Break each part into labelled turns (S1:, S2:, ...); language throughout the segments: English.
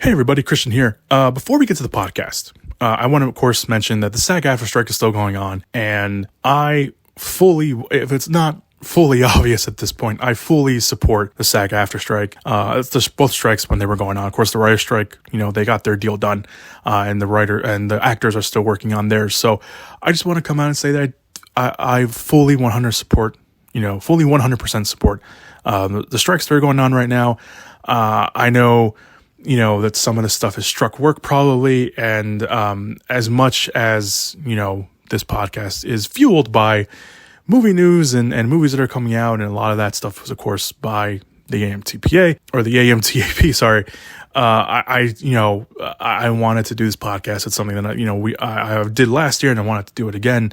S1: Hey everybody, Christian here. Before we get to the podcast, I want to of course mention that the SAG-AFTRA strike is still going on, and if it's not fully obvious at this point, I fully support the SAG-AFTRA strike. It's just both strikes when they were going on. Of course, the writer's strike, they got their deal done, and the writer and the actors are still working on theirs. So I just want to come out and say that I fully 100% support the strikes that are going on right now. I know that some of the stuff has struck work probably. And as much as, this podcast is fueled by movie news and movies that are coming out, and a lot of that stuff was, of course, by the AMTPA or the AMTAP, sorry. I wanted to do this podcast. It's something that, I did last year and I wanted to do it again.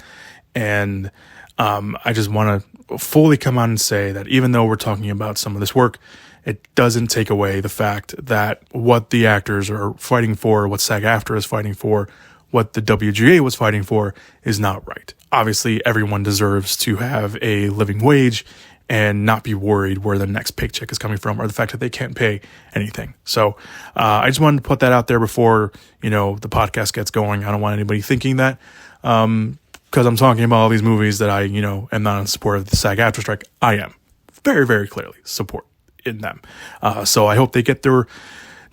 S1: And I just want to fully come on and say that even though we're talking about some of this work, it doesn't take away the fact that what the actors are fighting for, what SAG-AFTRA is fighting for, what the WGA was fighting for is not right. Obviously, everyone deserves to have a living wage and not be worried where the next paycheck is coming from or the fact that they can't pay anything. So I just wanted to put that out there before, the podcast gets going. I don't want anybody thinking that because I'm talking about all these movies that I, am not in support of the SAG-AFTRA strike. I am very, very clearly support in them. So I hope they get their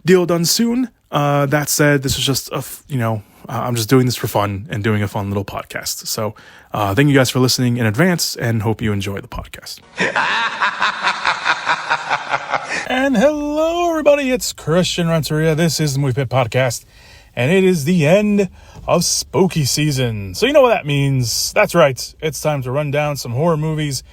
S1: deal done soon. That said, this is just I'm just doing this for fun and doing a fun little podcast. So thank you guys for listening in advance and hope you enjoy the podcast. And hello everybody, it's Christian Renteria. This is the Movie Pit Podcast, and it is the end of spooky season. So you know what that means. That's right. It's time to run down some horror movies.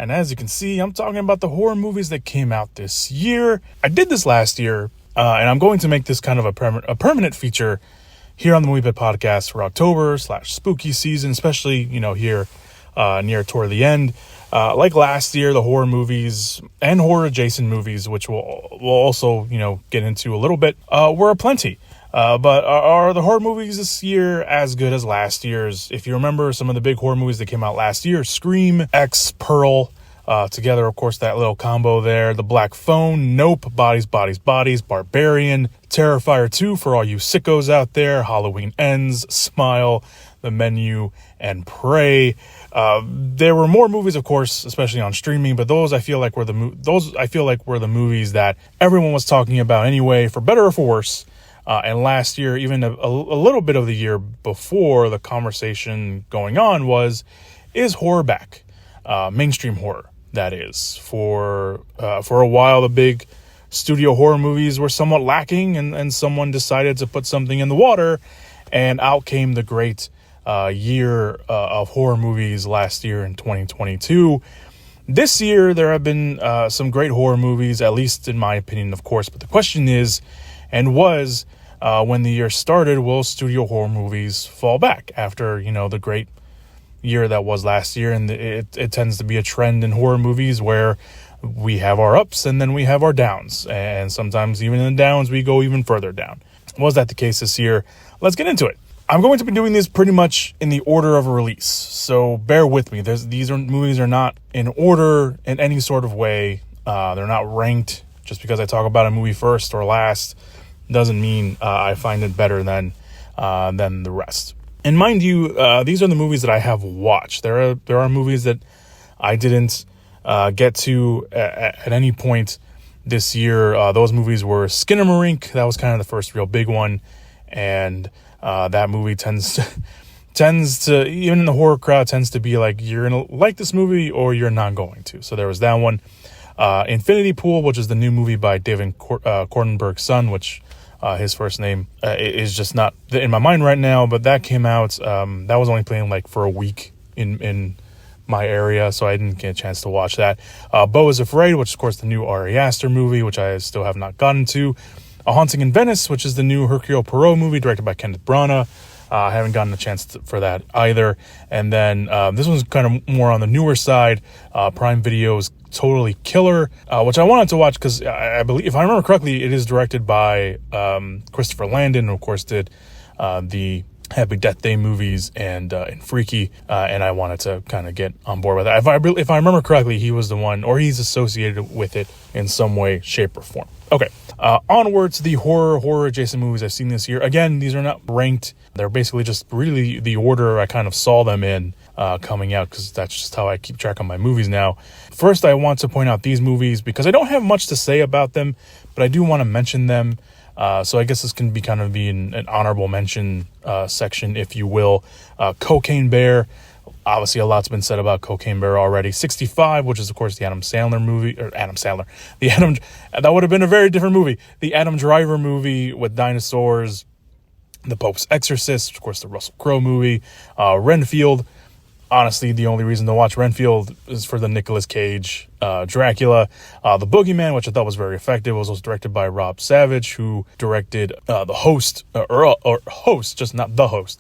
S1: And as you can see, I'm talking about the horror movies that came out this year. I did this last year, and I'm going to make this kind of a permanent feature here on the Movie Pit Podcast for October/spooky season, especially, here near toward the end. Like last year, the horror movies and horror adjacent movies, which we'll also, get into a little bit, were aplenty. But are the horror movies this year as good as last year's? If you remember some of the big horror movies that came out last year, Scream, X, Pearl, together, of course, that little combo there, The Black Phone, Nope, Bodies, Barbarian, Terrifier 2 for all you sickos out there, Halloween Ends, Smile, The Menu, and Prey. There were more movies, of course, especially on streaming, but those I feel like were the movies that everyone was talking about anyway, for better or for worse. And last year, even a little bit of the year before, the conversation going on was, is horror back? Mainstream horror, that is. For a while, the big studio horror movies were somewhat lacking, and someone decided to put something in the water, and out came the great year of horror movies last year in 2022. This year, there have been some great horror movies, at least in my opinion, of course. But the question is, and was, when the year started, will studio horror movies fall back after, the great year that was last year? And it tends to be a trend in horror movies where we have our ups and then we have our downs. And sometimes even in the downs, we go even further down. Was that the case this year? Let's get into it. I'm going to be doing this pretty much in the order of release, so bear with me. These movies are not in order in any sort of way. They're not ranked. Just because I talk about a movie first or last doesn't mean I find it better than the rest. And mind you, these are the movies that I have watched. There are movies that I didn't get to at any point this year. Those movies were Skinamarink. That was kind of the first real big one, and that movie tends to, even in the horror crowd, tends to be like, you're gonna like this movie or you're not going to. So there was that one. Infinity Pool, which is the new movie by David Cronenberg's son, which his first name is just not in my mind right now, but that came out. That was only playing like for a week in my area, so I didn't get a chance to watch that. Beau is Afraid, which is, of course, the new Ari Aster movie, which I still have not gotten to. A Haunting in Venice, which is the new Hercule Poirot movie directed by Kenneth Branagh. I haven't gotten a chance for that either. And then this one's kind of more on the newer side. Prime Video's Totally Killer, which I wanted to watch because I believe, if I remember correctly, it is directed by Christopher Landon, who of course did the Happy Death Day movies and Freaky, and I wanted to kind of get on board with that. If I remember correctly, he was the one, or he's associated with it in some way, shape, or form. Okay, onward to the horror adjacent movies I've seen this year. Again, these are not ranked. They're basically just really the order I kind of saw them in coming out, because that's just how I keep track of my movies now. First, I want to point out these movies because I don't have much to say about them, but I do want to mention them. So I guess this can be kind of an honorable mention section, if you will. Cocaine Bear. Obviously, a lot's been said about Cocaine Bear already. 65, which is, of course, the Adam Sandler movie. Or Adam Sandler. That would have been a very different movie. The Adam Driver movie with dinosaurs. The Pope's Exorcist, of course, the Russell Crowe movie. Renfield. Honestly, the only reason to watch Renfield is for the Nicolas Cage Dracula. The Boogeyman, which I thought was very effective, was directed by Rob Savage, who directed The Host, or Host, just not The Host.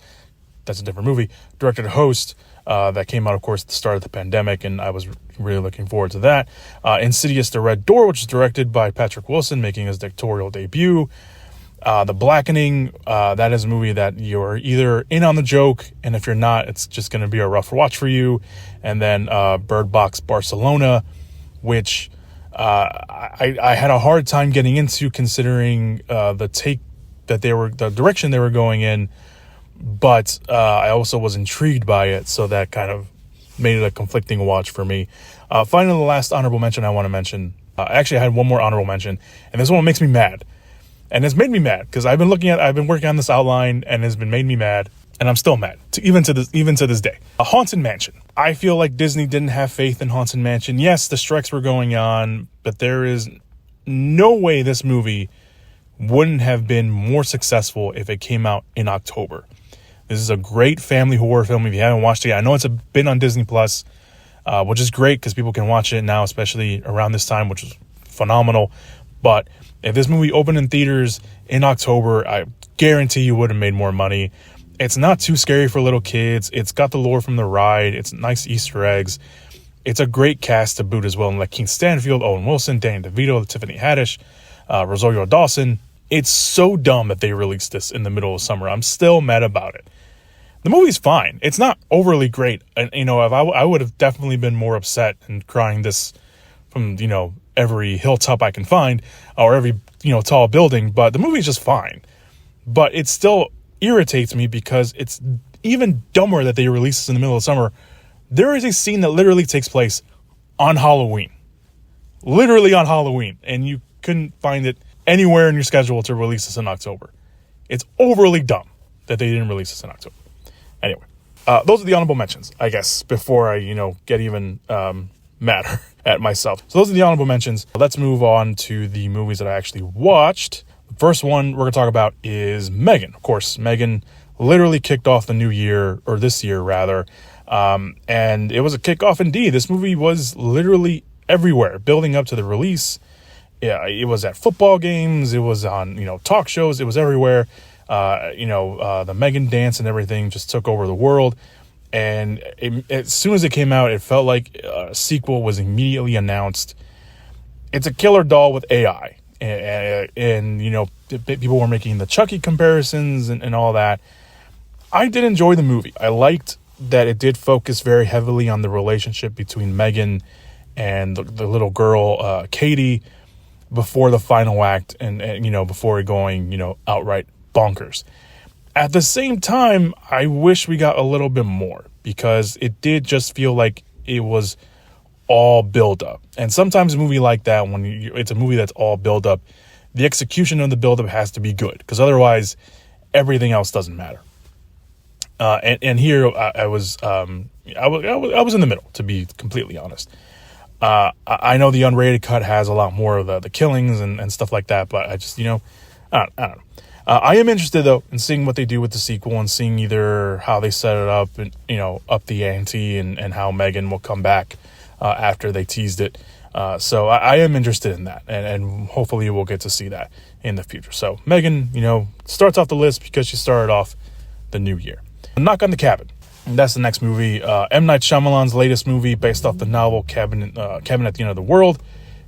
S1: That's a different movie. Directed Host, that came out, of course, at the start of the pandemic, and I was really looking forward to that. Insidious: The Red Door, which is directed by Patrick Wilson, making his directorial debut. The Blackening, that is a movie that you're either in on the joke, and if you're not, it's just going to be a rough watch for you. And then Bird Box Barcelona, which I had a hard time getting into, considering the direction they were going in, but I also was intrigued by it, so that kind of made it a conflicting watch for me. Finally, the last honorable mention I want to mention, actually I had one more honorable mention, and this one makes me mad. And it's made me mad because I've been working on this outline, and it's made me mad, and I'm still mad even to this day. A Haunted Mansion. I feel like Disney didn't have faith in Haunted Mansion. Yes, the strikes were going on, but there is no way this movie wouldn't have been more successful if it came out in October. This is a great family horror film. If you haven't watched it yet, I know it's been on Disney Plus, which is great because people can watch it now, especially around this time, which is phenomenal. But if this movie opened in theaters in October, I guarantee you would have made more money. It's not too scary for little kids. It's got the lore from the ride. It's nice Easter eggs. It's a great cast to boot as well. And like Keith Stanfield, Owen Wilson, Danny DeVito, Tiffany Haddish, Rosario Dawson. It's so dumb that they released this in the middle of summer. I'm still mad about it. The movie's fine. It's not overly great. And, if I would have definitely been more upset and crying this from, every hilltop I can find, or every, tall building, but the movie's just fine. But it still irritates me because it's even dumber that they release this in the middle of summer. There is a scene that literally takes place on Halloween. Literally on Halloween. And you couldn't find it anywhere in your schedule to release this in October. It's overly dumb that they didn't release this in October. Anyway, those are the honorable mentions, I guess, before I, get even madder at myself. So those are the honorable mentions. Let's move on to the movies that I actually watched. The first one we're going to talk about is Megan. Of course, Megan literally kicked off the new year, or this year rather, and it was a kickoff indeed. This movie was literally everywhere, building up to the release. Yeah, it was at football games. It was on, talk shows. It was everywhere. The Megan dance and everything just took over the world. And as soon as it came out, it felt like a sequel was immediately announced. It's a killer doll with AI. And people were making the Chucky comparisons and all that. I did enjoy the movie. I liked that it did focus very heavily on the relationship between Megan and the little girl, Katie, before the final act and before going, outright bonkers. At the same time, I wish we got a little bit more, because it did just feel like it was all build up. And sometimes a movie like that, when it's a movie that's all build up, the execution of the build up has to be good, because otherwise everything else doesn't matter. And here I was in the middle, to be completely honest. I know the unrated cut has a lot more of the killings and stuff like that, but I just, I don't know. I am interested, though, in seeing what they do with the sequel and seeing either how they set it up and, up the ante and how Megan will come back after they teased it. So I am interested in that, and hopefully we'll get to see that in the future. So Megan, starts off the list because she started off the new year. Knock on the Cabin. And that's the next movie. M. Night Shyamalan's latest movie based off the novel Cabin at the End of the World.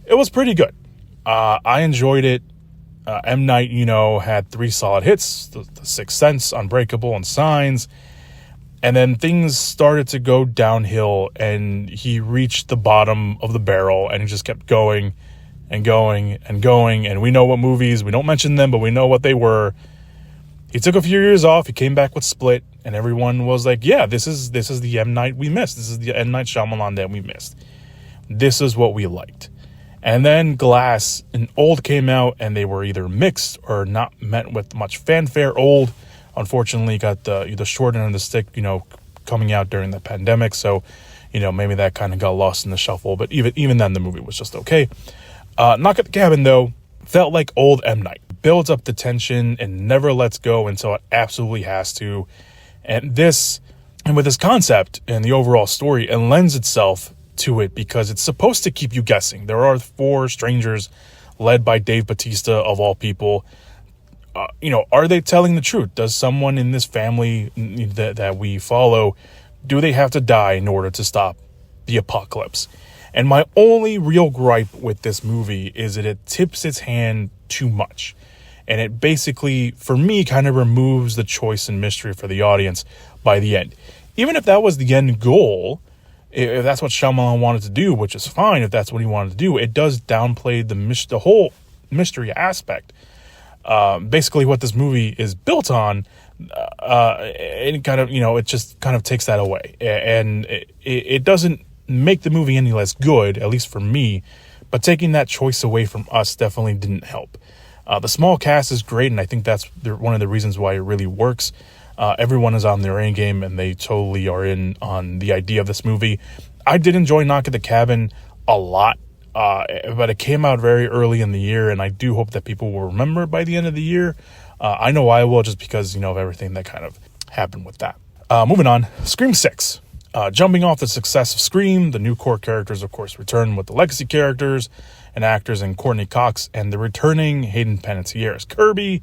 S1: It was pretty good. I enjoyed it. M. Night, had 3 solid hits, the Sixth Sense, Unbreakable, and Signs. And then things started to go downhill, and he reached the bottom of the barrel, and he just kept going and going and going. And we know what movies, we don't mention them, but we know what they were. He took a few years off. He came back with Split, and everyone was like, yeah, this is the M. Night we missed. This is the M. Night Shyamalan that we missed. This is what we liked. And then Glass and Old came out, and they were either mixed or not met with much fanfare. Old, unfortunately, got the short end of the stick, coming out during the pandemic. So, maybe that kind of got lost in the shuffle. But even then, the movie was just okay. Knock at the Cabin, though, felt like old M. Night. Builds up the tension and never lets go until it absolutely has to. And with this concept and the overall story, it lends itself to it because it's supposed to keep you guessing. There are 4 strangers led by Dave Bautista, of all people. Are they telling the truth? Does someone in this family that we follow, do they have to die in order to stop the apocalypse? And my only real gripe with this movie is that it tips its hand too much. And it basically, for me, kind of removes the choice and mystery for the audience by the end. Even if that was the end goal, if that's what Shyamalan wanted to do, which is fine if that's what he wanted to do, it does downplay the whole mystery aspect. Basically what this movie is built on, it kind of, it just kind of takes that away. And it doesn't make the movie any less good, at least for me, but taking that choice away from us definitely didn't help. The small cast is great, and I think that's one of the reasons why it really works. Everyone is on their A game, and they totally are in on the idea of this movie. I did enjoy Knock at the Cabin a lot, but it came out very early in the year, and I do hope that people will remember by the end of the year. I know I will, just because, of everything that kind of happened with that. Moving on, Scream 6. Jumping off the success of Scream, the new core characters, of course, return with the legacy characters and actors in Courtney Cox and the returning Hayden Panettiere as Kirby,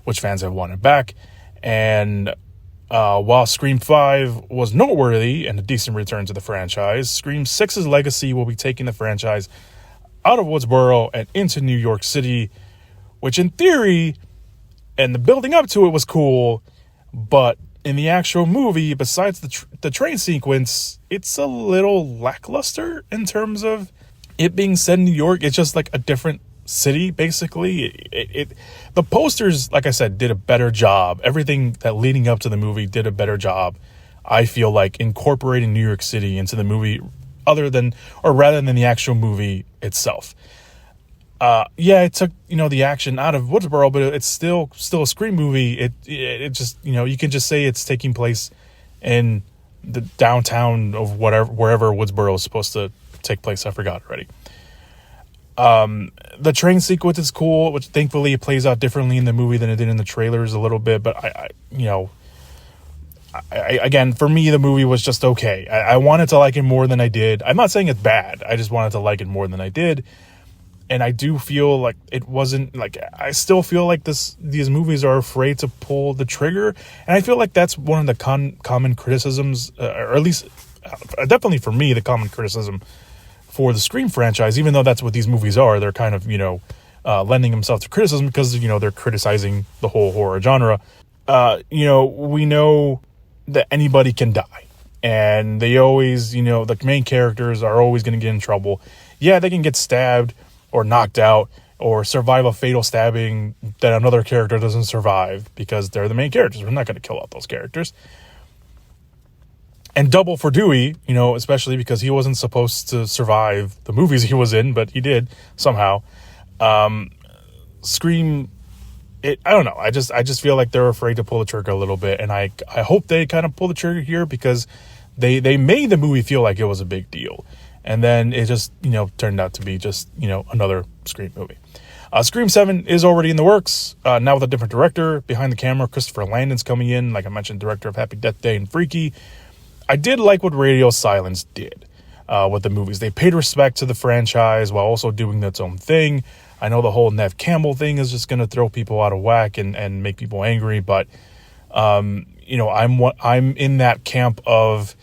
S1: which fans have wanted back. And while Scream 5 was noteworthy and a decent return to the franchise, Scream 6's legacy will be taking the franchise out of Woodsboro and into New York City, which in theory, and the building up to it was cool, but in the actual movie, besides the train sequence, it's a little lackluster in terms of it being set in New York. It's just like a different city, basically. The posters, like I said, did a better job. Everything that leading up to the movie did a better job, I feel like, incorporating New York City into the movie rather than the actual movie itself. It took, the action out of Woodsboro, but it's still a Scream movie. It just, you can just say it's taking place in the downtown of wherever Woodsboro is supposed to take place. I forgot already. The train sequence is cool, which thankfully it plays out differently in the movie than it did in the trailers a little bit. But I again, for me, the movie was just okay. I wanted to like it more than I did. I'm not saying it's bad. I just wanted to like it more than I did. And I do feel like it wasn't like, I still feel like these movies are afraid to pull the trigger. And I feel like that's one of the common criticisms, or at least definitely for me, the common criticism for the Scream franchise, even though that's what these movies are. They're kind of, lending themselves to criticism because, they're criticizing the whole horror genre. We know that anybody can die. And they always, the main characters are always going to get in trouble. Yeah, they can get stabbed or knocked out or survive a fatal stabbing that another character doesn't survive because they're the main characters. We're not going to kill out those characters. And double for Dewey, especially because he wasn't supposed to survive the movies he was in, but he did somehow. Scream, I don't know. I just feel like they're afraid to pull the trigger a little bit. And I hope they kind of pull the trigger here because they made the movie feel like it was a big deal. And then it just, turned out to be just, another Scream movie. Scream 7 is already in the works, now with a different director. Behind the camera, Christopher Landon's coming in, like I mentioned, director of Happy Death Day and Freaky. I did like what Radio Silence did with the movies. They paid respect to the franchise while also doing its own thing. I know the whole Nev Campbell thing is just going to throw people out of whack and make people angry, but, I'm in that camp of,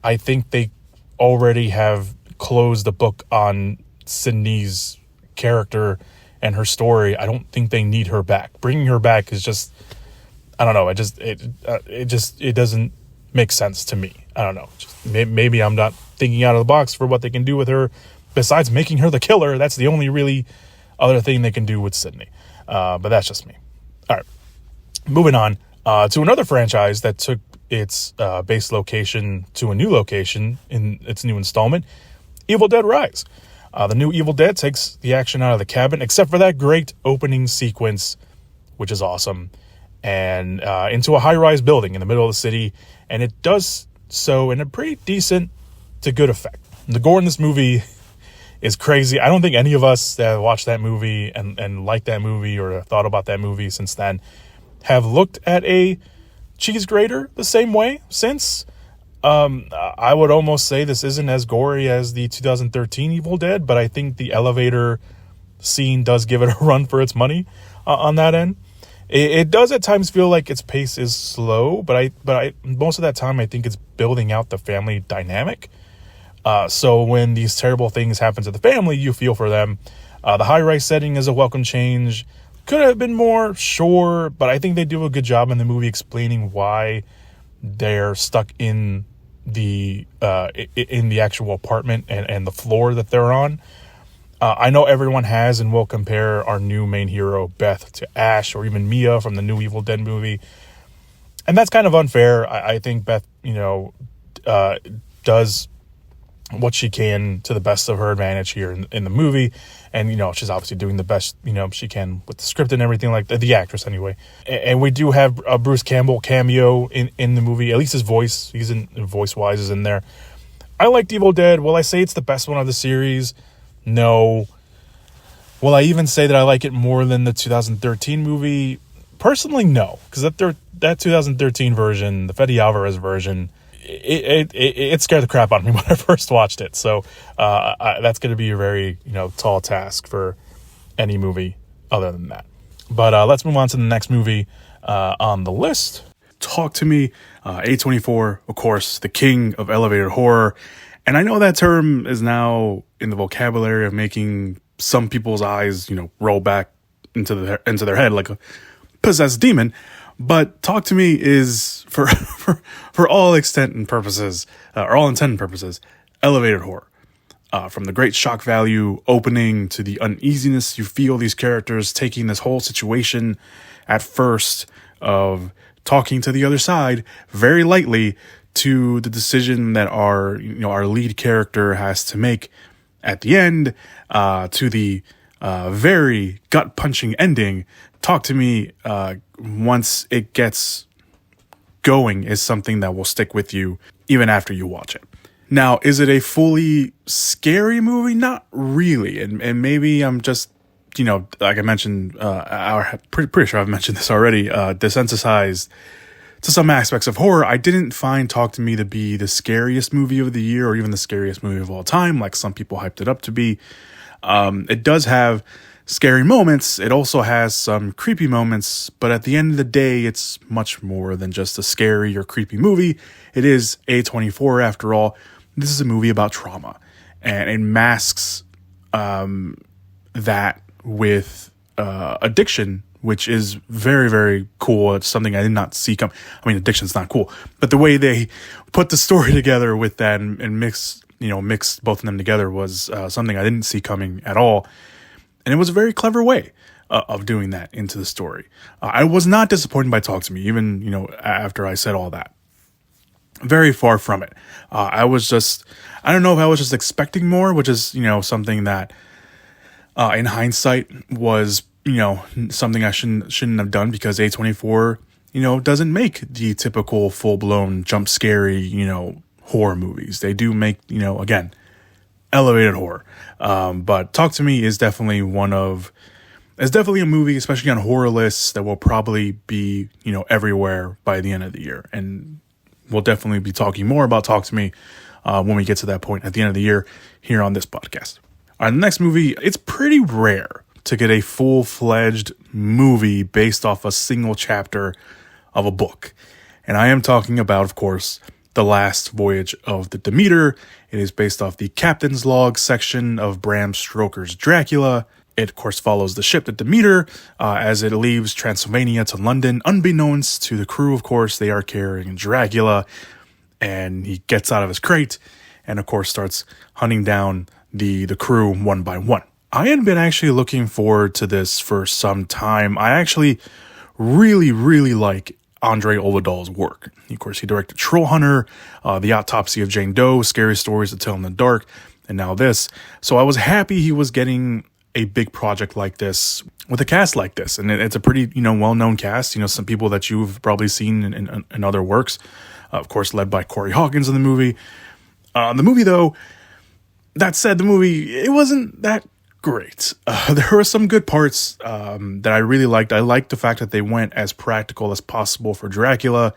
S1: I think they already have closed the book on Sydney's character and her story. I don't think they need her back. Bringing her back is just, I don't know. It doesn't make sense to me. I don't know. Maybe I'm not thinking out of the box for what they can do with her, besides making her the killer, that's the only really other thing they can do with Sydney. But that's just me. All right, moving on to another franchise that took its base location to a new location in its new installment, Evil Dead Rise. The new Evil Dead takes the action out of the cabin, except for that great opening sequence, which is awesome, and into a high-rise building in the middle of the city, and it does so in a pretty decent to good effect. The gore in this movie is crazy. I don't think any of us that watched that movie and liked that movie or thought about that movie since then have looked at a cheese grater the same way since. I would almost say this isn't as gory as the 2013 Evil Dead, but I think the elevator scene does give it a run for its money on that end. It does at times feel like its pace is slow, but I most of that time I think it's building out the family dynamic. So when these terrible things happen to the family, you feel for them. The high-rise setting is a welcome change. Could have been more, sure, but I think they do a good job in the movie explaining why they're stuck in the actual apartment and the floor that they're on. I know everyone has and will compare our new main hero, Beth, to Ash or even Mia from the new Evil Dead movie. And that's kind of unfair. I think Beth, does what she can to the best of her advantage here in the movie. And, she's obviously doing the best, she can with the script and everything like that, the actress anyway. And we do have a Bruce Campbell cameo in the movie, at least his voice, voice-wise is in there. I liked Evil Dead. Will I say it's the best one of the series? No. Will I even say that I like it more than the 2013 movie? Personally, no. Because that 2013 version, the Fede Alvarez version, it scared the crap out of me when I first watched it. So that's going to be a very tall task for any movie other than that. But let's move on to the next movie on the list. Talk to Me, A24, of course, the king of elevated horror. And I know that term is now in the vocabulary of making some people's eyes, roll back into their head like a possessed demon. But Talk to Me is, for all extent and purposes, or all intent and purposes, elevated horror. From the great shock value opening to the uneasiness you feel these characters taking this whole situation at first of talking to the other side very lightly to the decision that our lead character has to make at the end, to the very gut-punching ending. Talk to Me, once it gets going, is something that will stick with you even after you watch it. Now, is it a fully scary movie? Not really. And maybe I'm just, like I mentioned, pretty sure I've mentioned this already, desensitized to some aspects of horror. I didn't find Talk to Me to be the scariest movie of the year or even the scariest movie of all time, like some people hyped it up to be. It does have scary moments. It also has some creepy moments, but at the end of the day, it's much more than just a scary or creepy movie. It is A24 after all. This is a movie about trauma, and it masks that with addiction, which is very, very cool. It's something I did not see come. I mean, addiction's not cool, but the way they put the story together with that and mix both of them together was something I didn't see coming at all. And it was a very clever way of doing that into the story. I was not disappointed by Talk to Me, even, after I said all that. Very far from it. I don't know if I was just expecting more, which is, something that in hindsight was, something I shouldn't have done, because A24, doesn't make the typical full-blown jump scary, horror movies. They do make, again, elevated horror. But Talk to Me is definitely it's definitely a movie, especially on horror lists, that will probably be, everywhere by the end of the year. And we'll definitely be talking more about Talk to Me when we get to that point at the end of the year here on this podcast. All right, the next movie, it's pretty rare to get a full-fledged movie based off a single chapter of a book. And I am talking about, of course, The Last Voyage of the Demeter. It is based off the Captain's Log section of Bram Stoker's Dracula. It, of course, follows the ship, the Demeter, as it leaves Transylvania to London. Unbeknownst to the crew, of course, they are carrying Dracula, and he gets out of his crate and, of course, starts hunting down the crew one by one. I had been actually looking forward to this for some time. I actually really, really like Andre Ovidal's work. Of course, he directed Troll Hunter, The Autopsy of Jane Doe, Scary Stories to Tell in the Dark, and now this. So I was happy he was getting a big project like this with a cast like this. And it's a pretty, well-known cast, some people that you've probably seen in other works, of course, led by Corey Hawkins in the movie. The movie, though, that said, it wasn't that great. There were some good parts that I really liked. I liked the fact that they went as practical as possible for Dracula,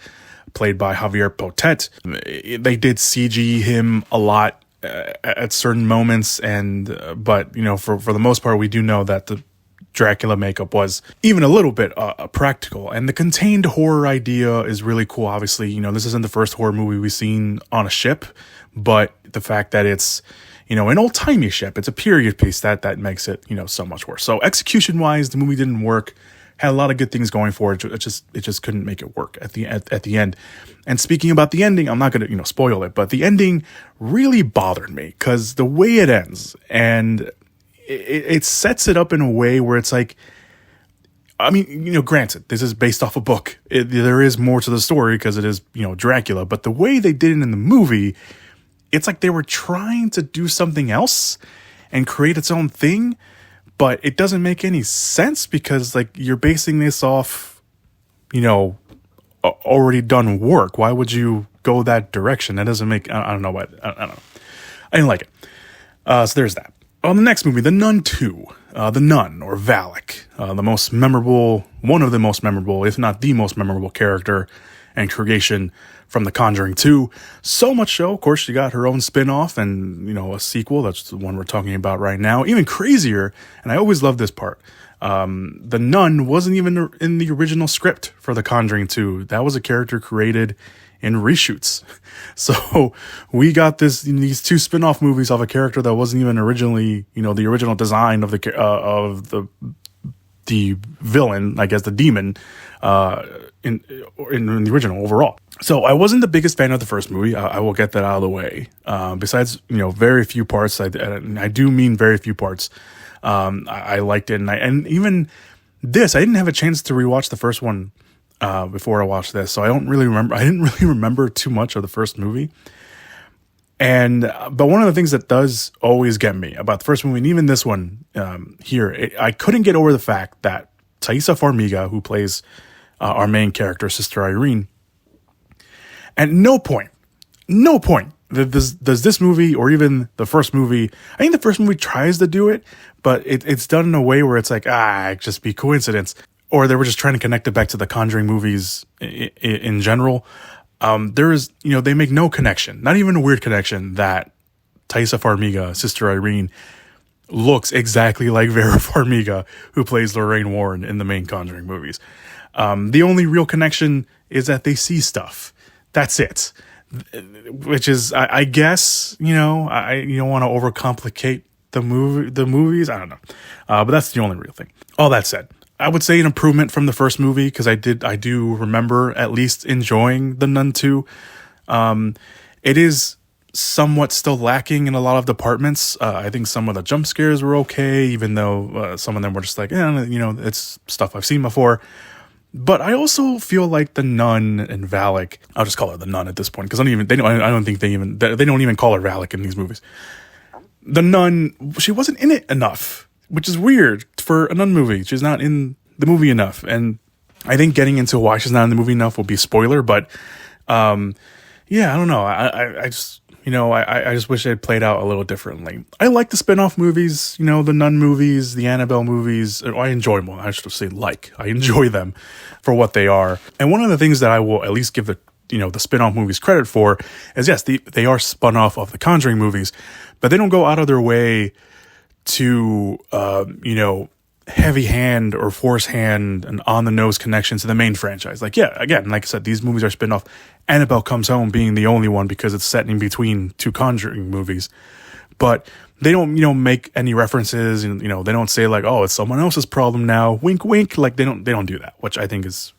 S1: played by Javier Potet. They did CG him a lot at certain moments, but for the most part, we do know that the Dracula makeup was even a little bit practical, and the contained horror idea is really cool. Obviously, this isn't the first horror movie we've seen on a ship, but the fact that it's an old-timey ship, it's a period piece, that makes it so much worse. So execution wise, the movie didn't work. Had a lot of good things going for it. It just couldn't make it work at the end. And speaking about the ending, I'm not going to spoil it, but the ending really bothered me because the way it ends, and it sets it up in a way where it's like, I mean, granted, this is based off a book. There is more to the story because it is Dracula, but the way they did it in the movie, it's like they were trying to do something else and create its own thing. But it doesn't make any sense because, you're basing this off, already done work. Why would you go that direction? That doesn't make, I don't know what, I don't know. I didn't like it. So there's that. On the next movie, The Nun 2, The Nun, or Valak, one of the most memorable, if not the most memorable character and creation from The Conjuring 2. So much so, of course, she got her own spin-off and, a sequel. That's the one we're talking about right now. Even crazier, and I always love this part. The Nun wasn't even in the original script for The Conjuring 2. That was a character created in reshoots. So we got these two spin-off movies of a character that wasn't even originally, the original design of the villain, I guess the demon, in the original overall. So I wasn't the biggest fan of the first movie. I will get that out of the way. Besides, very few parts. I do mean very few parts. I liked it, and even this, I didn't have a chance to rewatch the first one before I watched this, so I didn't really remember too much of the first movie. But one of the things that does always get me about the first movie, and even this one I couldn't get over the fact that Taissa Farmiga, who plays our main character, Sister Irene, at no point does this movie, or even the first movie, I think the first movie tries to do it, but it's done in a way where it's like, just be coincidence. Or they were just trying to connect it back to the Conjuring movies in general. They make no connection, not even a weird connection, that Taissa Farmiga, Sister Irene, looks exactly like Vera Farmiga, who plays Lorraine Warren in the main Conjuring movies. The only real connection is that they see stuff. That's it. Which is, I guess, you don't want to overcomplicate the movies. I don't know. But that's the only real thing. All that said, I would say an improvement from the first movie, because I do remember at least enjoying The Nun 2. It is somewhat still lacking in a lot of departments. I think some of the jump scares were okay, even though some of them were just like, it's stuff I've seen before. But I also feel like The Nun and Valak, I'll just call her The Nun at this point, because I don't think they don't even call her Valak in these movies. The Nun, she wasn't in it enough, which is weird for a nun movie. She's not in the movie enough. And I think getting into why she's not in the movie enough will be a spoiler, but I don't know. I just wish it had played out a little differently. I like the spin-off movies, the Nun movies, the Annabelle movies. I enjoy them. I should say I enjoy them for what they are. And one of the things that I will at least give the spin-off movies credit for is, yes, they are spun off of the Conjuring movies, but they don't go out of their way to, heavy hand or force hand and on the nose connection to the main franchise. Like I said, these movies are spin off. Annabelle Comes Home being the only one because it's set in between two Conjuring movies, but they don't, make any references, and, they don't say like, oh, it's someone else's problem now. Wink, wink. Like they don't do that, which I think is,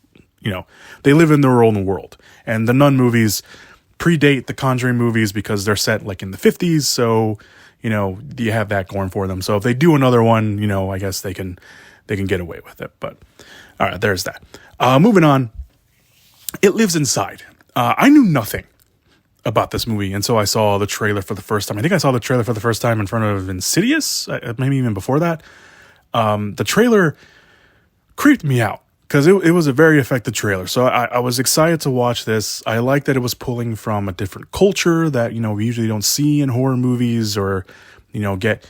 S1: they live in their own world. And the Nun movies, predate the Conjuring movies because they're set like in the 50s. So, you have that going for them. So if they do another one, I guess they can get away with it. But all right, there's that. Moving on. It Lives Inside. I knew nothing about this movie until I saw the trailer for the first time. I think I saw the trailer for the first time in front of Insidious, maybe even before that. The trailer creeped me out because it was a very effective trailer. So I was excited to watch this. I like that it was pulling from a different culture that, we usually don't see in horror movies or, get,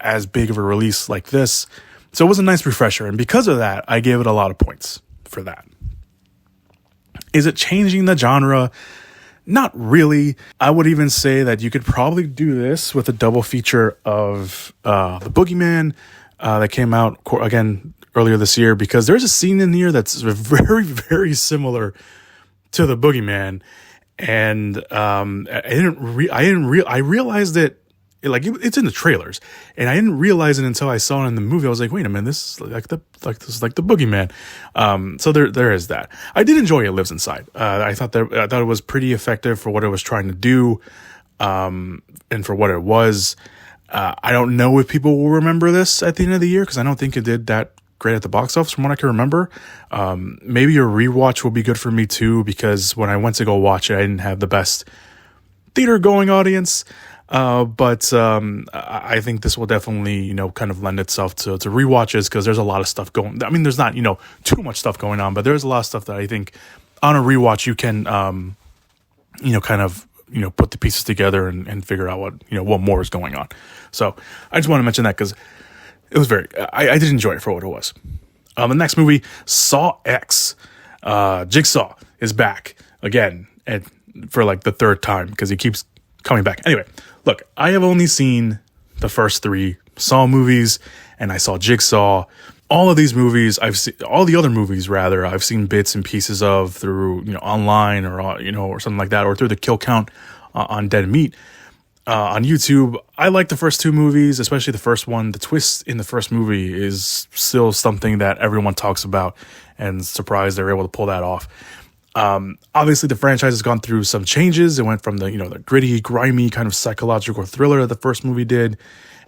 S1: as big of a release like this. So it was a nice refresher. And because of that, I gave it a lot of points for that. Is it changing the genre? Not really. I would even say that you could probably do this with a double feature of The Boogeyman that came out, again, earlier this year, because there's a scene in here that's very, very similar to The Boogeyman. And I realized it, it's in the trailers, and I didn't realize it until I saw it in the movie. I was like, wait a minute, this is like the Boogeyman. So there is that. I did enjoy It Lives Inside. I thought it was pretty effective for what it was trying to do, and for what it was. I don't know if people will remember this at the end of the year, because I don't think it did that great at the box office from what I can remember. Maybe a rewatch will be good for me too, because when I went to go watch it, I didn't have the best theater going audience. But I think this will definitely, kind of lend itself to rewatches, because there's a lot of stuff going. I mean, there's not, too much stuff going on, but there's a lot of stuff that I think on a rewatch you can, put the pieces together and figure out what more is going on. So I just want to mention that because it was I did enjoy it for what it was. The next movie, Saw X. Jigsaw is back again for like the third time, because he keeps coming back. Anyway, look, I have only seen the first 3 Saw movies, and I saw Jigsaw. All of these movies, all the other movies rather, I've seen bits and pieces of through, online or, or something like that, or through the kill count on Dead Meat. On YouTube, I like the first 2 movies, especially the first one. The twist in the first movie is still something that everyone talks about, and surprised they're able to pull that off. Obviously the franchise has gone through some changes. It went from the, the gritty, grimy kind of psychological thriller that the first movie did,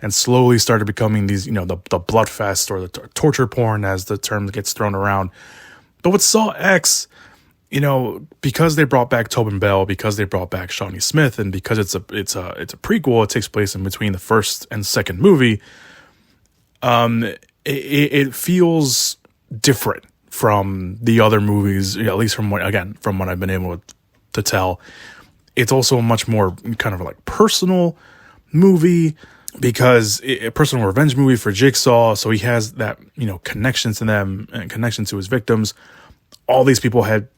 S1: and slowly started becoming these, the bloodfest or the torture porn, as the term gets thrown around. But with Saw X, because they brought back Tobin Bell, because they brought back Shawnee Smith, and because it's a prequel, it takes place in between the first and second movie. It feels different from the other movies, at least from what I've been able to tell. It's also a much more kind of like personal movie, because a personal revenge movie for Jigsaw. So he has that, connection to them and connection to his victims. All these people had,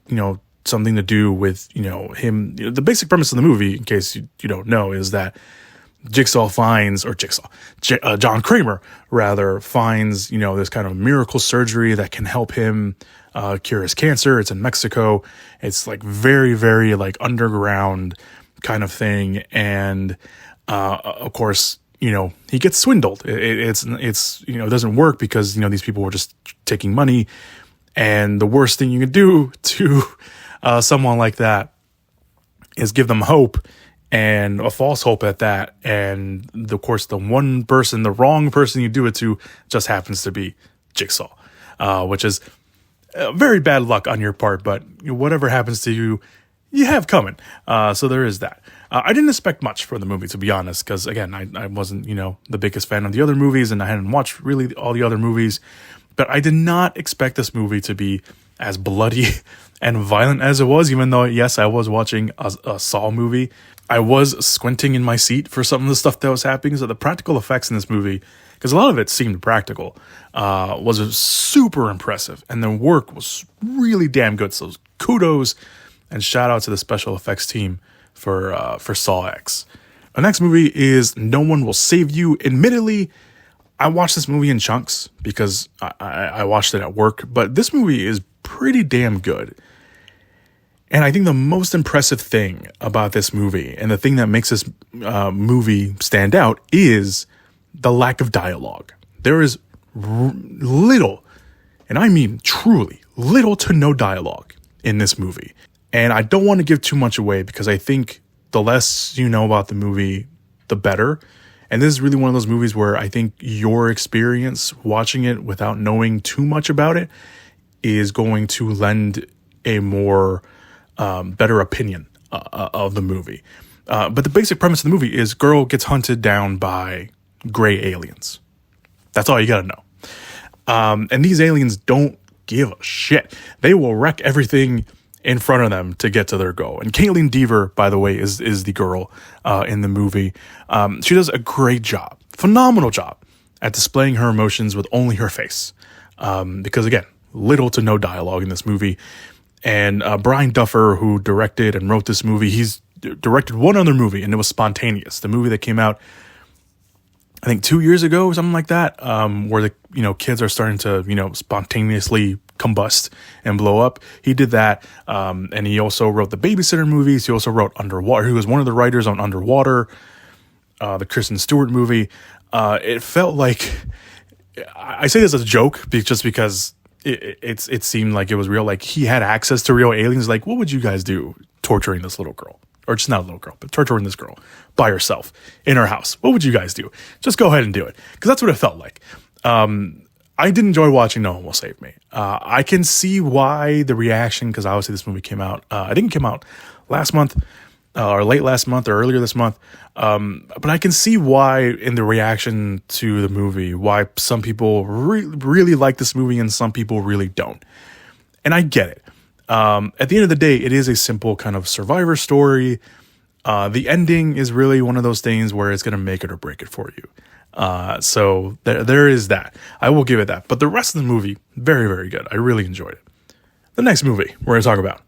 S1: something to do with, him. The basic premise of the movie, in case you don't know, is that John Kramer rather finds, this kind of miracle surgery that can help him cure his cancer. It's in Mexico. It's like very, very like underground kind of thing. And, of course, he gets swindled. It doesn't work because, these people were just taking money. And the worst thing you can do to someone like that is give them hope, and a false hope at that. And of course, the wrong person you do it to just happens to be Jigsaw, which is very bad luck on your part. But whatever happens to you, you have coming. So there is that. I didn't expect much from the movie, to be honest, because again, I wasn't, the biggest fan of the other movies, and I hadn't watched really all the other movies. But I did not expect this movie to be as bloody and violent as it was, even though, yes, I was watching a Saw movie. I was squinting in my seat for some of the stuff that was happening. So the practical effects in this movie, because a lot of it seemed practical, was super impressive. And the work was really damn good. So kudos and shout out to the special effects team for Saw X. The next movie is No One Will Save You. Admittedly, I watched this movie in chunks because I watched it at work, but this movie is pretty damn good. And I think the most impressive thing about this movie, and the thing that makes this movie stand out, is the lack of dialogue. There is little, and I mean truly little to no dialogue in this movie. And I don't want to give too much away because I think the less you know about the movie, the better. And this is really one of those movies where I think your experience watching it without knowing too much about it is going to lend a more better opinion of the movie. But the basic premise of the movie is girl gets hunted down by gray aliens. That's all you got to know. And these aliens don't give a shit. They will wreck everything in front of them to get to their goal. And Caitlin Dever, by the way, is the girl in the movie. She does a great job, phenomenal job at displaying her emotions with only her face. Because again, little to no dialogue in this movie. And Brian Duffer, who directed and wrote this movie, he's directed one other movie, and it was Spontaneous, the movie that came out, I think 2 years ago or something like that, where the kids are starting to spontaneously combust and blow up. He did that, and he also wrote the Babysitter movies. He also wrote Underwater. He was one of the writers on Underwater, the Kristen Stewart movie. It felt like, I say this as a joke just because it seemed like it was real. Like he had access to real aliens. Like, what would you guys do torturing this little girl? Or just not a little girl, but torturing this girl by herself in her house. What would you guys do? Just go ahead and do it. Because that's what it felt like. I did enjoy watching No One Will Save Me. I can see why the reaction, because obviously this movie came out, I think it came out last month, or late last month, or earlier this month. But I can see why in the reaction to the movie, why some people really like this movie and some people really don't. And I get it. At the end of the day, it is a simple kind of survivor story. The ending is really one of those things where it's going to make it or break it for you. So there is that. I will give it that. But the rest of the movie, very, very good. I really enjoyed it. The next movie we're going to talk about,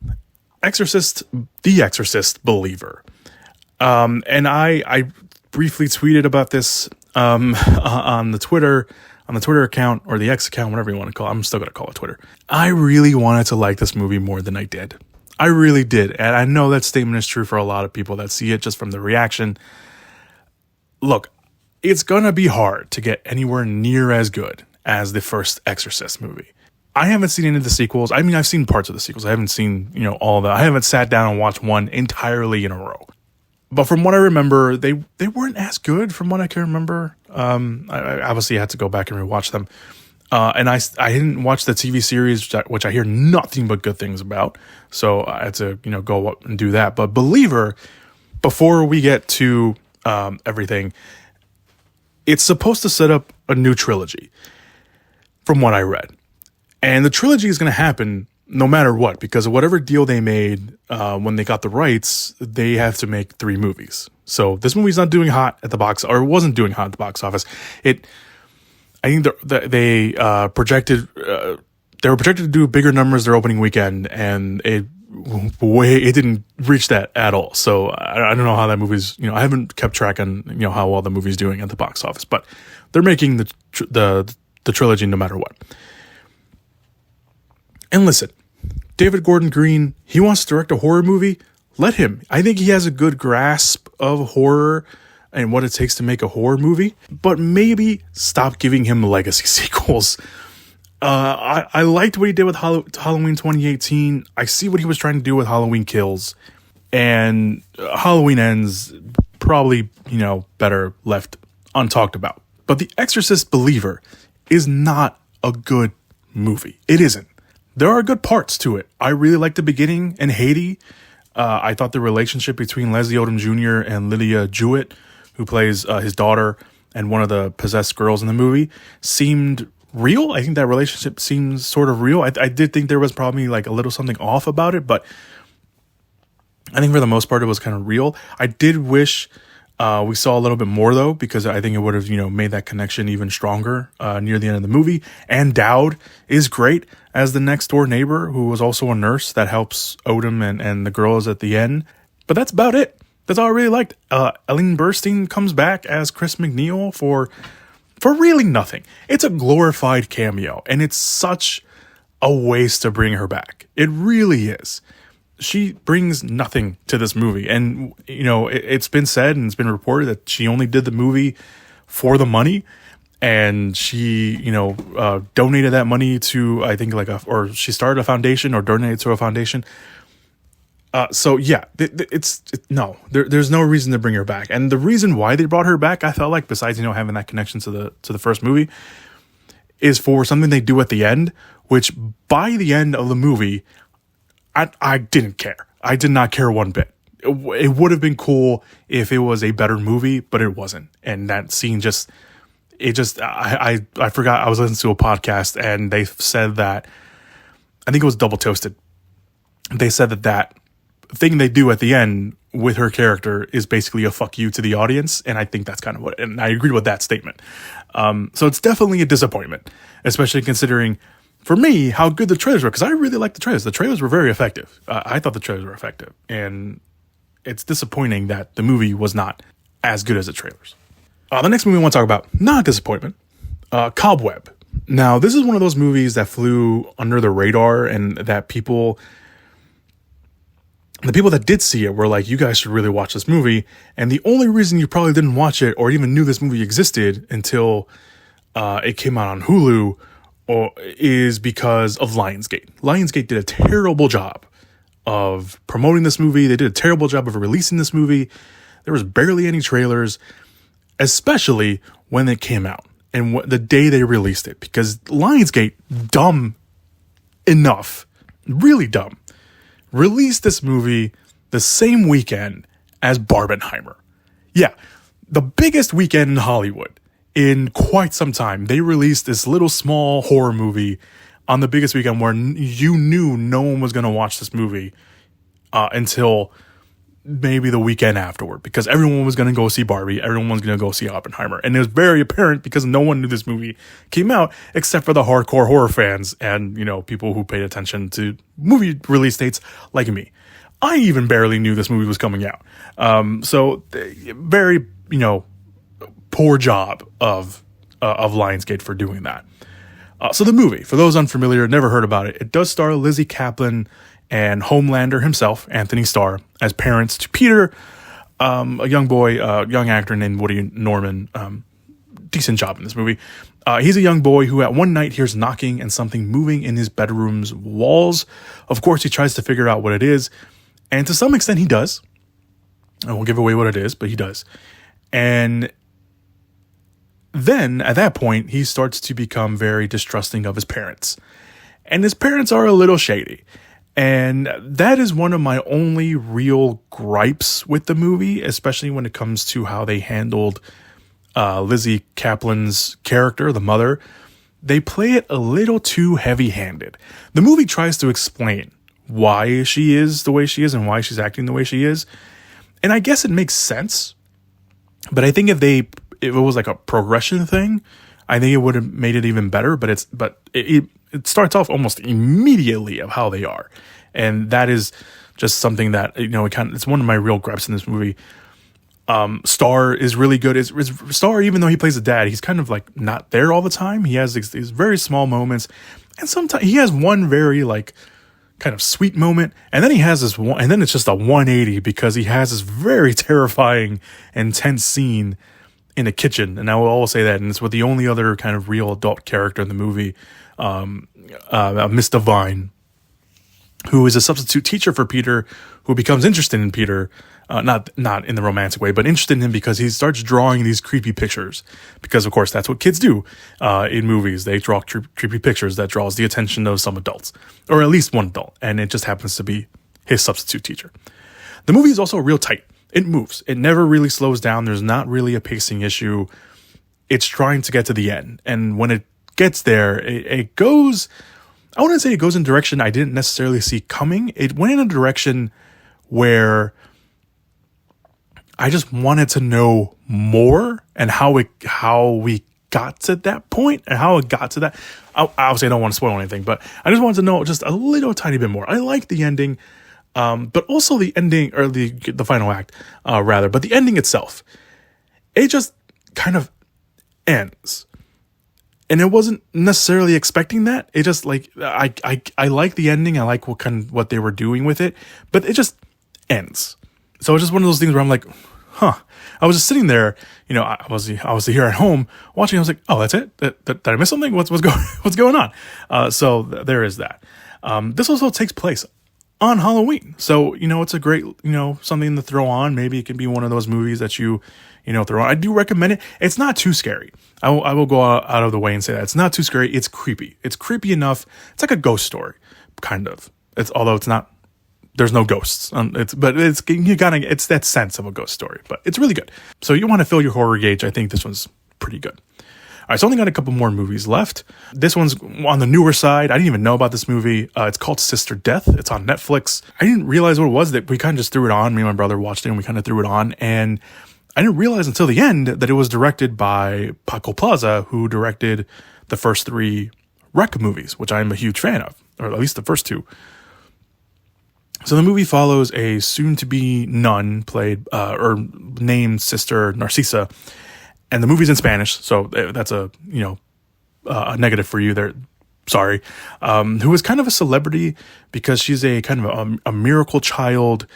S1: The Exorcist Believer. And I briefly tweeted about this on the Twitter account, or the X account, whatever you want to call it. I'm still going to call it Twitter. I really wanted to like this movie more than I did. I really did. And I know that statement is true for a lot of people that see it just from the reaction. Look, it's going to be hard to get anywhere near as good as the first Exorcist movie. I haven't seen any of the sequels. I mean, I've seen parts of the sequels. I haven't seen, all of them. I haven't sat down and watched one entirely in a row. But from what I remember, they weren't as good from what I can remember. I obviously had to go back and rewatch them. And I didn't watch the TV series, which I hear nothing but good things about. So I had to, go up and do that. But Believer, before we get to everything, it's supposed to set up a new trilogy, from what I read. And the trilogy is going to happen no matter what, because of whatever deal they made when they got the rights, they have to make 3 movies. So this movie's not doing hot at the box, or wasn't doing hot at the box office. I think they projected they were projected to do bigger numbers their opening weekend, and it didn't reach that at all. So I don't know how that movie's. I haven't kept track on how well the movie's doing at the box office, but they're making the trilogy no matter what. And listen, David Gordon Green, he wants to direct a horror movie. Let him. I think he has a good grasp of horror and what it takes to make a horror movie. But maybe stop giving him legacy sequels. I liked what he did with Halloween 2018. I see what he was trying to do with Halloween Kills. And Halloween Ends, probably, better left untalked about. But The Exorcist Believer is not a good movie. It isn't. There are good parts to it. I really liked the beginning and Haiti. I thought the relationship between Leslie Odom Jr. and Lydia Jewett, who plays his daughter and one of the possessed girls in the movie, seemed real. I think that relationship seems sort of real. I did think there was probably like a little something off about it, but I think for the most part it was kind of real. I did wish we saw a little bit more though, because I think it would have, made that connection even stronger near the end of the movie. And Dowd is great as the next door neighbor, who was also a nurse that helps Odom and the girls at the end. But that's about it. That's all I really liked. Ellen Burstyn comes back as Chris McNeil for really nothing. It's a glorified cameo, and it's such a waste to bring her back. It really is. She brings nothing to this movie. And, it's been said and it's been reported that she only did the movie for the money. And she, donated that money to, I think, or she started a foundation or donated to a foundation. So yeah, there's no reason to bring her back. And the reason why they brought her back, I felt like, besides, having that connection to the first movie, is for something they do at the end, which by the end of the movie, I didn't care. I did not care one bit. It would have been cool if it was a better movie, but it wasn't. And that scene I forgot, I was listening to a podcast and they said that, I think it was Double Toasted. They said that thing they do at the end with her character is basically a fuck you to the audience. And I think that's kind of what, and I agree with that statement. So it's definitely a disappointment, especially considering, for me, how good the trailers were, because I really liked the trailers. The trailers were very effective. I thought the trailers were effective. And it's disappointing that the movie was not as good as the trailers. The next movie I want to talk about, not a disappointment, Cobweb. Now, this is one of those movies that flew under the radar, and that the people that did see it were like, you guys should really watch this movie. And the only reason you probably didn't watch it or even knew this movie existed until it came out on Hulu is because of Lionsgate. Lionsgate did a terrible job of promoting this movie. They did a terrible job of releasing this movie. There was barely any trailers, especially when it came out and the day they released it, because Lionsgate, dumb enough, really dumb, released this movie the same weekend as Barbenheimer. Yeah, the biggest weekend in Hollywood in quite some time. They released this little small horror movie on the biggest weekend where you knew no one was going to watch this movie until maybe the weekend afterward, because everyone was going to go see Barbie, everyone was going to go see Oppenheimer, and it was very apparent because no one knew this movie came out except for the hardcore horror fans and people who paid attention to movie release dates like me. I even barely knew this movie was coming out. So very poor job of Lionsgate for doing that. So the movie, for those unfamiliar, never heard about it, it does star Lizzie Kaplan and Homelander himself, Anthony Starr, as parents to Peter, a young boy, young actor named Woody Norman. Decent job in this movie. He's a young boy who at one night hears knocking and something moving in his bedroom's walls. Of course, he tries to figure out what it is, and to some extent he does. I won't give away what it is, but he does. And then, at that point, he starts to become very distrusting of his parents. And his parents are a little shady. And that is one of my only real gripes with the movie, especially when it comes to how they handled Lizzie Kaplan's character, the mother. They play it a little too heavy-handed. The movie tries to explain why she is the way she is and why she's acting the way she is. And I guess it makes sense. But I think if it was like a progression thing, I think it would have made it even better. But it starts off almost immediately of how they are. And that is just something that, it's one of my real gripes in this movie. Starr is really good. Starr, even though he plays a dad, he's kind of like not there all the time. He has these very small moments. And sometimes he has one very like kind of sweet moment. And then he has this one, and then it's just a 180 because he has this very terrifying, intense scene in a kitchen. And I will always say that. And it's with the only other kind of real adult character in the movie, Miss Devine, who is a substitute teacher for Peter, who becomes interested in Peter, not in the romantic way, but interested in him because he starts drawing these creepy pictures. Because, of course, that's what kids do in movies. They draw creepy pictures that draws the attention of some adults, or at least one adult, and it just happens to be his substitute teacher. The movie is also real tight. It moves. It never really slows down. There's not really a pacing issue. It's trying to get to the end. And when it gets there, it goes... I wouldn't say it goes in a direction I didn't necessarily see coming. It went in a direction where I just wanted to know more and how we got to that point and how it got to that. Obviously, I don't want to spoil anything, but I just wanted to know just a little tiny bit more. I like the ending, but also the ending, or the final act, rather. But the ending itself, it just kind of ends. And it wasn't necessarily expecting that. It just like I like the ending. I like what they were doing with it, but it just ends. So it's just one of those things where I'm like, huh. I was just sitting there, I was here at home watching. I was like, oh, that's it. Did I miss something? What's going on? So there is that. This also takes place on Halloween. So, it's a great, something to throw on. Maybe it can be one of those movies that you throw on. I do recommend it. It's not too scary. I will go out of the way and say that it's not too scary. It's creepy. It's creepy enough. It's like a ghost story, kind of. Although it's not. There's no ghosts. It's that sense of a ghost story, but it's really good. So you want to fill your horror gauge. I think this one's pretty good. All right, so only got a couple more movies left. This one's on the newer side. I didn't even know about this movie. It's called Sister Death. It's on Netflix. I didn't realize what it was. That we kind of just threw it on. Me and my brother watched it and we kind of threw it on. And I didn't realize until the end that it was directed by Paco Plaza, who directed the first 3 Rec movies, which I'm a huge fan of, or at least the first 2. So the movie follows a soon-to-be nun played or named Sister Narcisa, and the movie's in Spanish, so that's a negative for you there. Sorry, who is kind of a celebrity because she's a kind of a miracle child,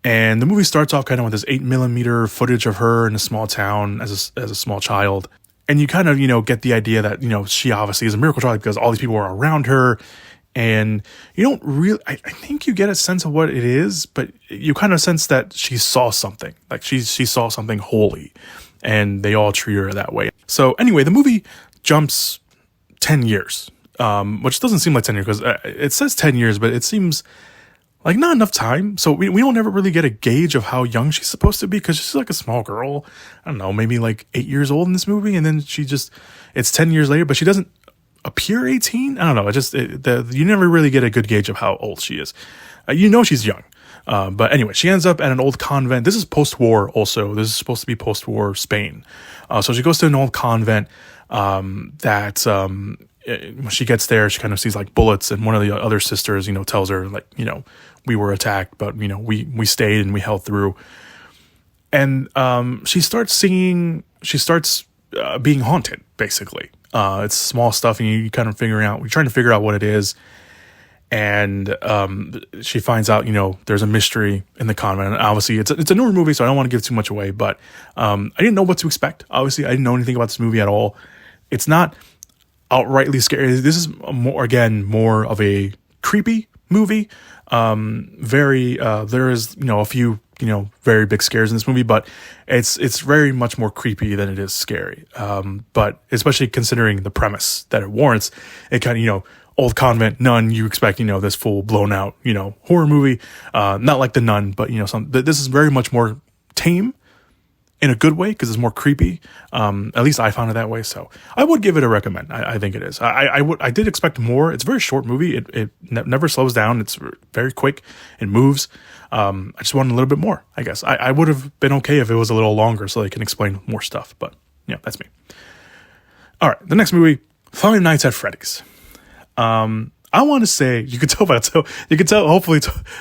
S1: and the movie starts off kind of with this 8mm footage of her in a small town as a small child, and you kind of get the idea that she obviously is a miracle child because all these people are around her. And you don't really, I think you get a sense of what it is, but you kind of sense that she saw something, like she saw something holy, and they all treat her that way. So anyway, the movie jumps 10 years, which doesn't seem like 10 years because it says 10 years, but it seems like not enough time. So we don't ever really get a gauge of how young she's supposed to be because she's like a small girl. I don't know, maybe like 8 years old in this movie. And then it's 10 years later, but she doesn't appear 18. I don't know. You never really get a good gauge of how old she is. She's young. But anyway, she ends up at an old convent. This is post-war also. This is supposed to be post-war Spain. So she goes to an old convent when she gets there, she kind of sees like bullets, and one of the other sisters, tells her like, we were attacked, but we stayed and we held through. And she starts being haunted, basically. It's small stuff, and you're trying to figure out what it is. And she finds out, there's a mystery in the convent. And obviously, it's a newer movie, so I don't want to give too much away. But I didn't know what to expect. Obviously, I didn't know anything about this movie at all. It's not outrightly scary. This is more of a creepy movie. There is a few very big scares in this movie, but it's very much more creepy than it is scary. But especially considering the premise that it warrants, it kind of old convent nun, you expect this full blown out horror movie, not like The Nun, but this is very much more tame in a good way because it's more creepy. At least I found it that way, so I would give it a recommend. I think it is. I did expect more. It's a very short movie. It never slows down. It's very quick. It moves. I just wanted a little bit more, I guess. I would have been okay if it was a little longer so they can explain more stuff, but yeah, that's me. All right, the next movie, Five Nights at Freddy's. I want to say, you could tell, hopefully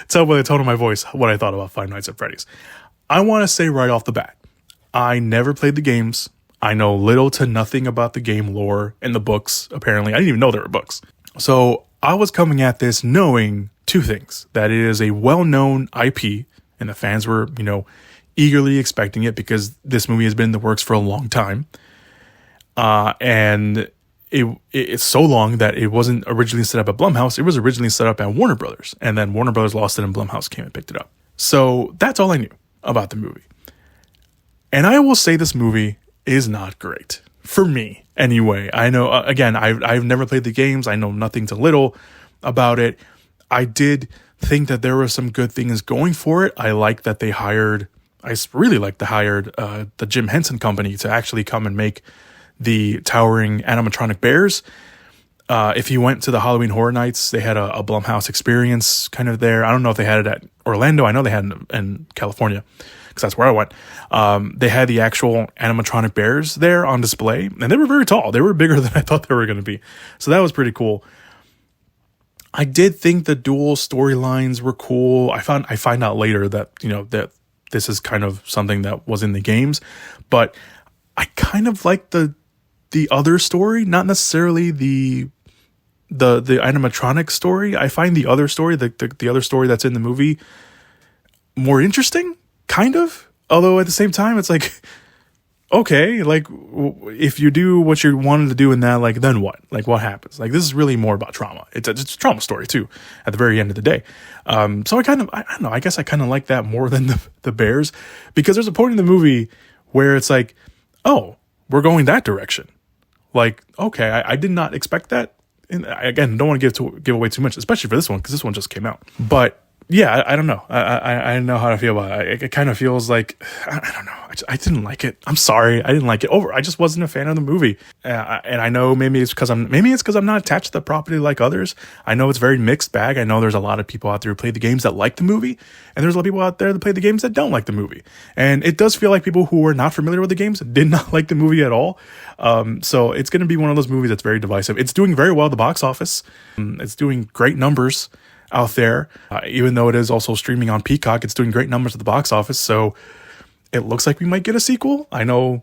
S1: tell by the tone of my voice what I thought about Five Nights at Freddy's. I want to say right off the bat, I never played the games. I know little to nothing about the game lore and the books, apparently. I didn't even know there were books. So I was coming at this knowing two things. That it is a well-known IP, and the fans were, eagerly expecting it because this movie has been in the works for a long time. And it's so long that it wasn't originally set up at Blumhouse. It was originally set up at Warner Brothers. And then Warner Brothers lost it and Blumhouse came and picked it up. So that's all I knew about the movie. And I will say this movie is not great. For me, anyway. I know, again, I've never played the games. I know nothing to little about it. I did think that there were some good things going for it. I really liked that they hired the Jim Henson Company to actually come and make the towering animatronic bears. If you went to the Halloween Horror Nights, they had a Blumhouse experience kind of there. I don't know if they had it at Orlando. I know they had it in California because that's where I went. They had the actual animatronic bears there on display, and they were very tall. They were bigger than I thought they were going to be. So that was pretty cool. I did think the dual storylines were cool. I find out later that, that this is kind of something that was in the games, but I kind of like the other story, not necessarily the animatronic story. I find the other story, the other story that's in the movie, more interesting, kind of. Although at the same time, it's like, okay, like, if you do what you wanted to do in that, like, then what? Like, what happens? Like, this is really more about trauma. It's a trauma story, too, at the very end of the day. So I don't know, I guess I kind of like that more than the Bears, because there's a point in the movie where it's like, oh, we're going that direction. Like, okay, I did not expect that. And again, don't want to give away too much, especially for this one, because this one just came out. But yeah, I don't know. I don't know how to feel about it. It kind of feels like, I don't know. I didn't like it. I'm sorry. I didn't like it. I just wasn't a fan of the movie. And I know maybe it's because I'm not attached to the property like others. I know it's very mixed bag. I know there's a lot of people out there who play the games that like the movie, and there's a lot of people out there that play the games that don't like the movie. And it does feel like people who are not familiar with the games did not like the movie at all. So it's going to be one of those movies that's very divisive. It's doing very well at the box office. It's doing great numbers out there, even though it is also streaming on Peacock. It's doing great numbers at the box office, so it looks like we might get a sequel. I know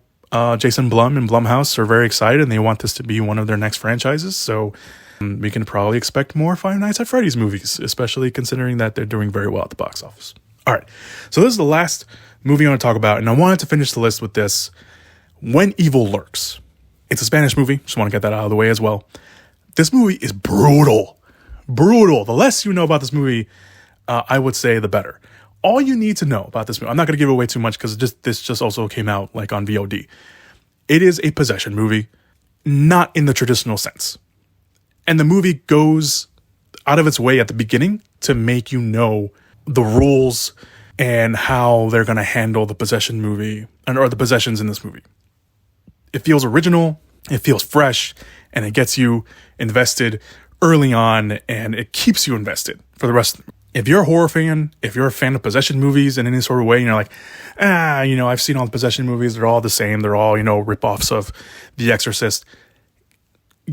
S1: Jason Blum and Blumhouse are very excited, and they want this to be one of their next franchises, so we can probably expect more Five Nights at Freddy's movies, especially considering that they're doing very well at the box office. All right, so this is the last movie I want to talk about, and I wanted to finish the list with this, When Evil Lurks. It's a Spanish movie, just want to get that out of the way as well. This movie is brutal. The less you know about this movie, I would say the better. All you need to know about this movie, I'm not going to give away too much because this just also came out like on VOD. It is a possession movie, not in the traditional sense. And the movie goes out of its way at the beginning to make you know the rules and how they're going to handle the possession movie or the possessions in this movie. It feels original, it feels fresh, and it gets you invested early on, and it keeps you invested for the rest of them. If you're a horror fan, if you're a fan of possession movies in any sort of way, and you're like, I've seen all the possession movies, they're all the same, they're all, ripoffs of The Exorcist,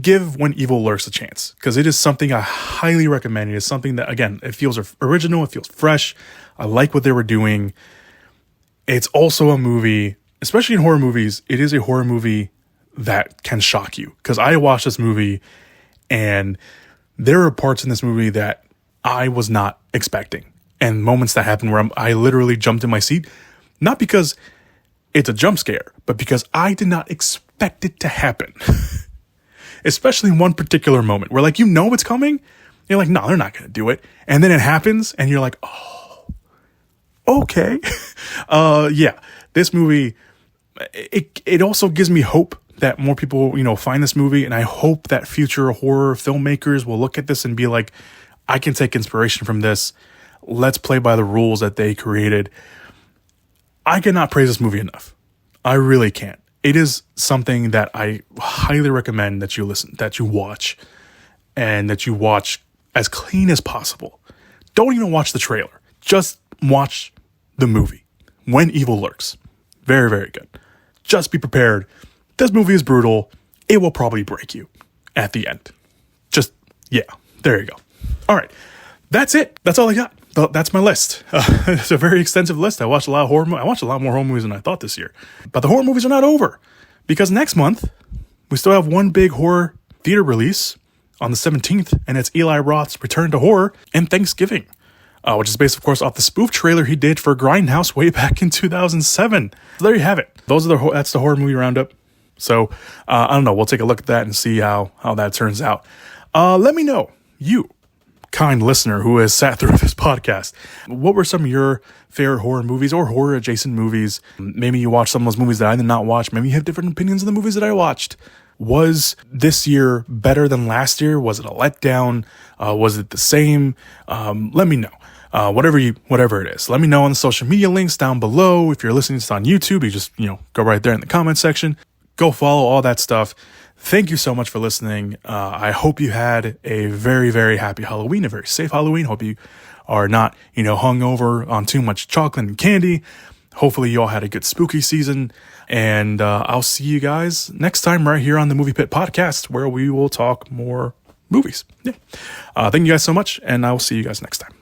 S1: give When Evil Lurks a chance, because it is something I highly recommend. It is something that, again, it feels original, it feels fresh, I like what they were doing. It's also a movie, especially in horror movies, it is a horror movie that can shock you, because I watched this movie and there are parts in this movie that I was not expecting, and moments that happened where I literally jumped in my seat, not because it's a jump scare, but because I did not expect it to happen. Especially in one particular moment where, like, it's coming. You're like, no, they're not going to do it. And then it happens and you're like, oh, okay. Yeah, this movie, it also gives me hope that more people, find this movie. And I hope that future horror filmmakers will look at this and be like, I can take inspiration from this. Let's play by the rules that they created. I cannot praise this movie enough. I really can't. It is something that I highly recommend that you watch, and that you watch as clean as possible. Don't even watch the trailer. Just watch the movie. When Evil Lurks. Very, very good. Just be prepared. This movie is brutal. It will probably break you at the end. There you go. All right. That's it. That's all I got. That's my list. It's a very extensive list. I watched a lot of horror movies. I watched a lot more horror movies than I thought this year. But the horror movies are not over, because next month we still have one big horror theater release on the 17th, and it's Eli Roth's Return to Horror and Thanksgiving, which is based, of course, off the spoof trailer he did for Grindhouse way back in 2007. So there you have it. That's the horror movie roundup. So I don't know. We'll take a look at that and see how that turns out. Let me know, you kind listener who has sat through this podcast, what were some of your favorite horror movies or horror adjacent movies? Maybe you watched some of those movies that I did not watch. Maybe you have different opinions of the movies that I watched. Was this year better than last year? Was it a letdown? Was it the same? Let me know. Whatever it is, let me know on the social media links down below. If you're listening to this on YouTube, you just, go right there in the comment section, go follow all that stuff. Thank you so much for listening. I hope you had a very, very happy Halloween, a very safe Halloween. Hope you are not, hung over on too much chocolate and candy. Hopefully you all had a good spooky season. And I'll see you guys next time right here on the Movie Pit Podcast, where we will talk more movies. Yeah. Thank you guys so much, and I will see you guys next time.